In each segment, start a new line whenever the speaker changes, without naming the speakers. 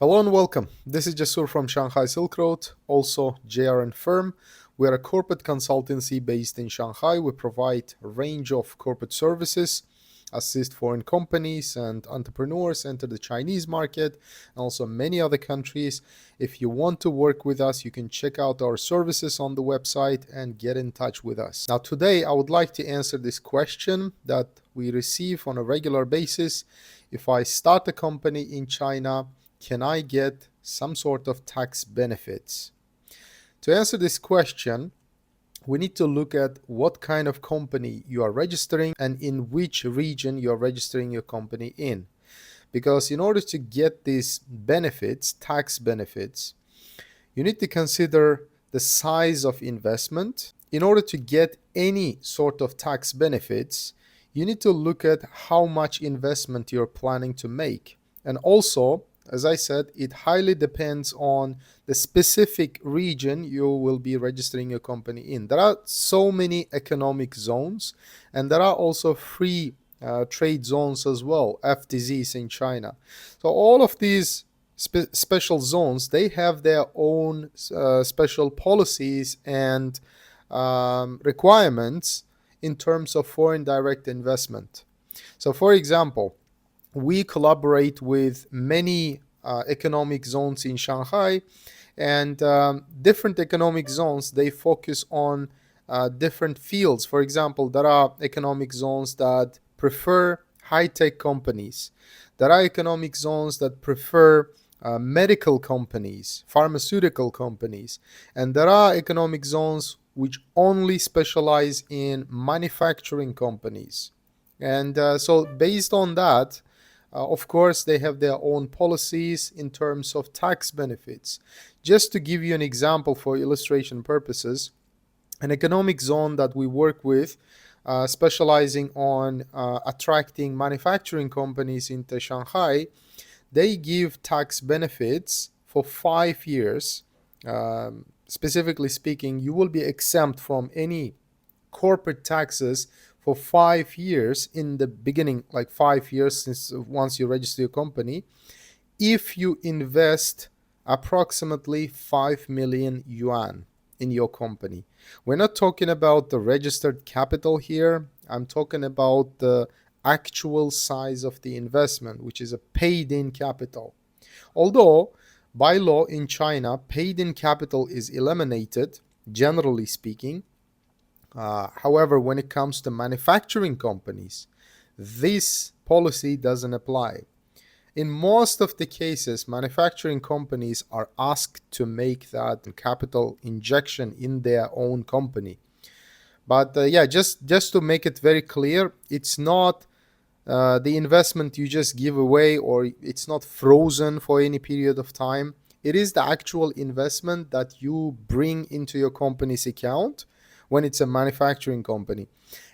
Hello and welcome. This is Jasur from Shanghai Silk Road, also JRN Firm. We are a corporate consultancy based in Shanghai. We provide a range of corporate services, assist foreign companies and entrepreneurs enter the Chinese market, and also many other countries. If you want to work with us, you can check out our services on the website and get in touch with us. Now, today I would like to answer this question that we receive on a regular basis. If I start a company in China, can I get some sort of tax benefits? To answer this question, we need to look at what kind of company you are registering and in which region you are registering your company in. Because in order to get these benefits, tax benefits, you need to consider the size of investment. In order to get any sort of tax benefits, you need to look at how much investment you're planning to make. And also, as I said, it highly depends on the specific region you will be registering your company in. There are so many economic zones, and there are also free trade zones as well, FTZs in China. So all of these special zones, they have their own special policies and requirements in terms of foreign direct investment. So for example, we collaborate with many economic zones in Shanghai, and different economic zones, they focus on different fields. For example, there are economic zones that prefer high-tech companies. There are economic zones that prefer medical companies, pharmaceutical companies, and there are economic zones which only specialize in manufacturing companies. And so based on that, of course, they have their own policies in terms of tax benefits. Just to give you an example for illustration purposes, an economic zone that we work with, specializing on attracting manufacturing companies into Shanghai, they give tax benefits for 5 years. Specifically speaking, you will be exempt from any corporate taxes for 5 years in the beginning, like 5 years since once you register your company, if you invest approximately 5 million yuan in your company. We're not talking about the registered capital here. I'm talking about the actual size of the investment, which is a paid in capital. Although by law in China, paid in capital is eliminated, generally speaking. However, when it comes to manufacturing companies, this policy doesn't apply. In most of the cases, manufacturing companies are asked to make that capital injection in their own company. But yeah, just to make it very clear, it's not the investment you just give away, or it's not frozen for any period of time. It is the actual investment that you bring into your company's account when it's a manufacturing company.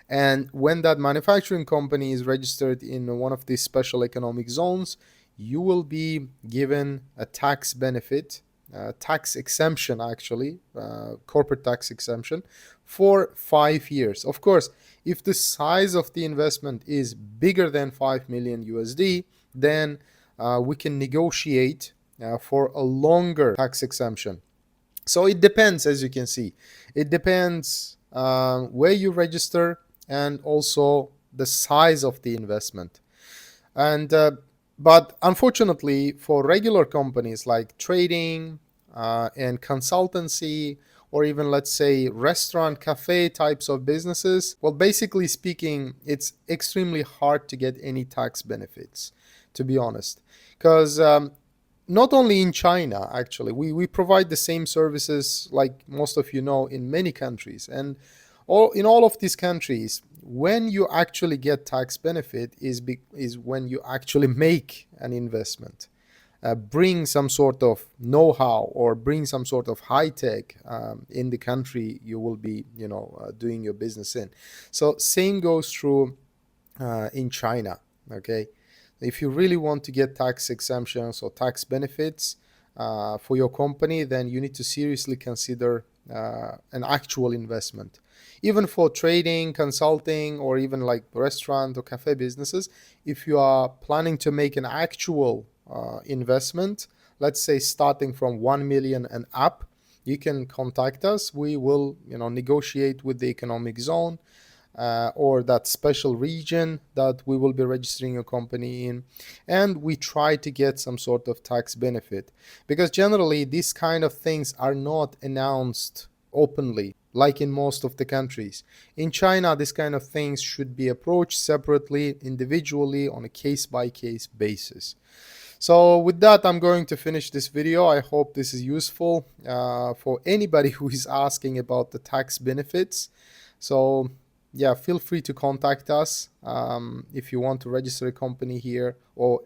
And when that manufacturing company is registered in one of these special economic zones, you will be given a tax benefit, tax exemption actually, corporate tax exemption for 5 years. Of course, if the size of the investment is bigger than 5 million USD, then we can negotiate for a longer tax exemption. So it depends, as you can see. It depends where you register and also the size of the investment. And but unfortunately, for regular companies like trading and consultancy, or even let's say restaurant, cafe types of businesses, well, basically speaking, it's extremely hard to get any tax benefits, to be honest, because not only in China, actually, we provide the same services, like most of you know, in many countries. And in all of these countries, when you actually get tax benefit is when you actually make an investment, bring some sort of know-how or bring some sort of high tech in the country you will be, doing your business in. So same goes through in China. Okay. If you really want to get tax exemptions or tax benefits for your company, then you need to seriously consider an actual investment. Even for trading, consulting, or even like restaurant or cafe businesses, if you are planning to make an actual investment, let's say starting from 1 million and up, you can contact us. We will, negotiate with the economic zone or that special region that we will be registering your company in, and we try to get some sort of tax benefit, because generally these kind of things are not announced openly like in most of the countries. In China, this kind of things should be approached separately, individually, on a case by case basis. So with that, I'm going to finish this video. I hope this is useful for anybody who is asking about the tax benefits. So yeah, feel free to contact us if you want to register a company here, or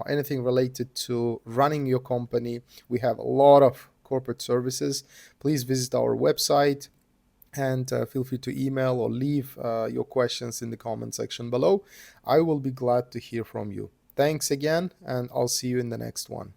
anything related to running your company. We have a lot of corporate services. Please visit our website, and feel free to email or leave your questions in the comment section below. I will be glad to hear from you. Thanks again, and I'll see you in the next one.